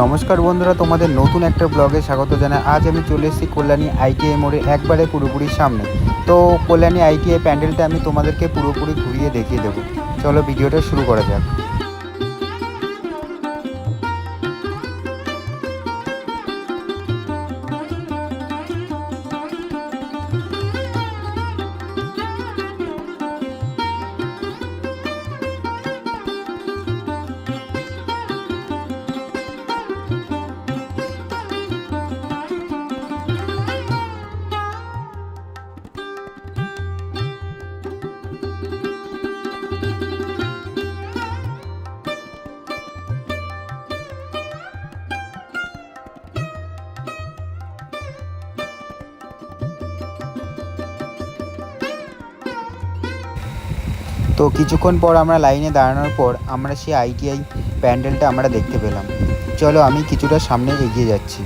নমস্কার বন্ধুরা, তোমাদের নতুন একটা ব্লগে স্বাগত জানাই। আজ আমি চলে এসেছি কল্যাণী আইটিআই মোড়ে একবারে পুরোপুরি সামনে। তো কল্যাণী আইটিআই প্যান্ডেলটা আমি তোমাদেরকে পুরোপুরি ঘুরিয়ে দেখিয়ে দেবো। চলো ভিডিওটা শুরু করা যাক। তো কিছুক্ষণ পর আমরা লাইনে দাঁড়ানোর পর আমরা সেই আইটিআই প্যান্ডেলটা আমরা দেখতে পেলাম। চলো আমি কিছুটা সামনে এগিয়ে যাচ্ছি।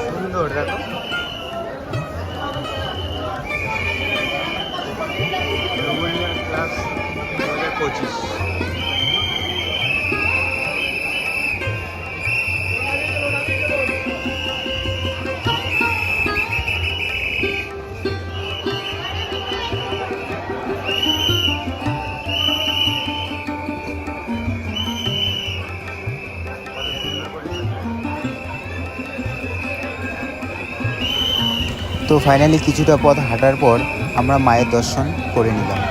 সুন্দর দেখো, ক্লাস 2025। তো ফাইনালি কিছুটা পথ হাঁটার পর আমরা মায়ের দর্শন করে নিলাম।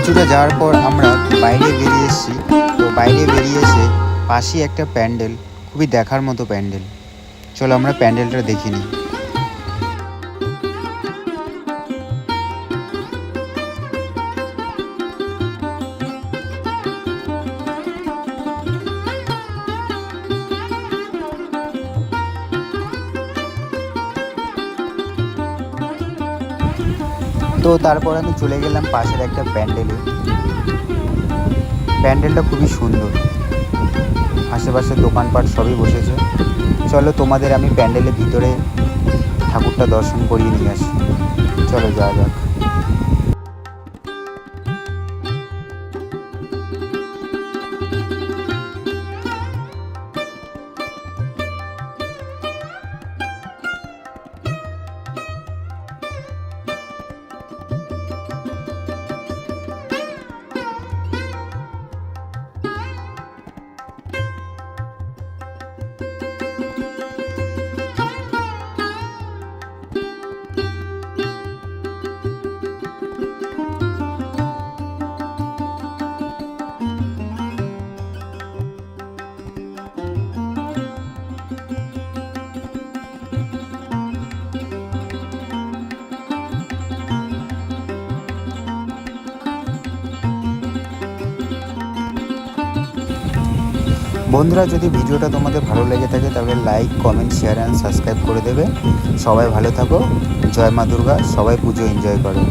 কিছুটা যাওয়ার পর আমরা বাইরে বেরিয়ে এসেছি। তো বাইরে বেরিয়ে এসে পাশেই একটা প্যান্ডেল, খুবই দেখার মতো প্যান্ডেল। চলো আমরা প্যান্ডেলটা দেখে নিই। তো তারপর আমি চলে গেলাম পাশের একটা প্যান্ডেলে। প্যান্ডেলটা খুবই সুন্দর, আশেপাশে দোকানপাট সবই বসেছে। চলো তোমাদের আমি প্যান্ডেলের ভিতরে ঠাকুরটা দর্শন করিয়ে নিয়ে আসি। চলো যাওয়া যাক। বন্ধুরা, যদি ভিডিওটা তোমাদের ভালো লেগে থাকে তাহলে like, comment, share and subscribe করে দেবে। সবাই ভালো থাকো। জয় মা দুর্গা। সবাই পুজো এনজয় করো।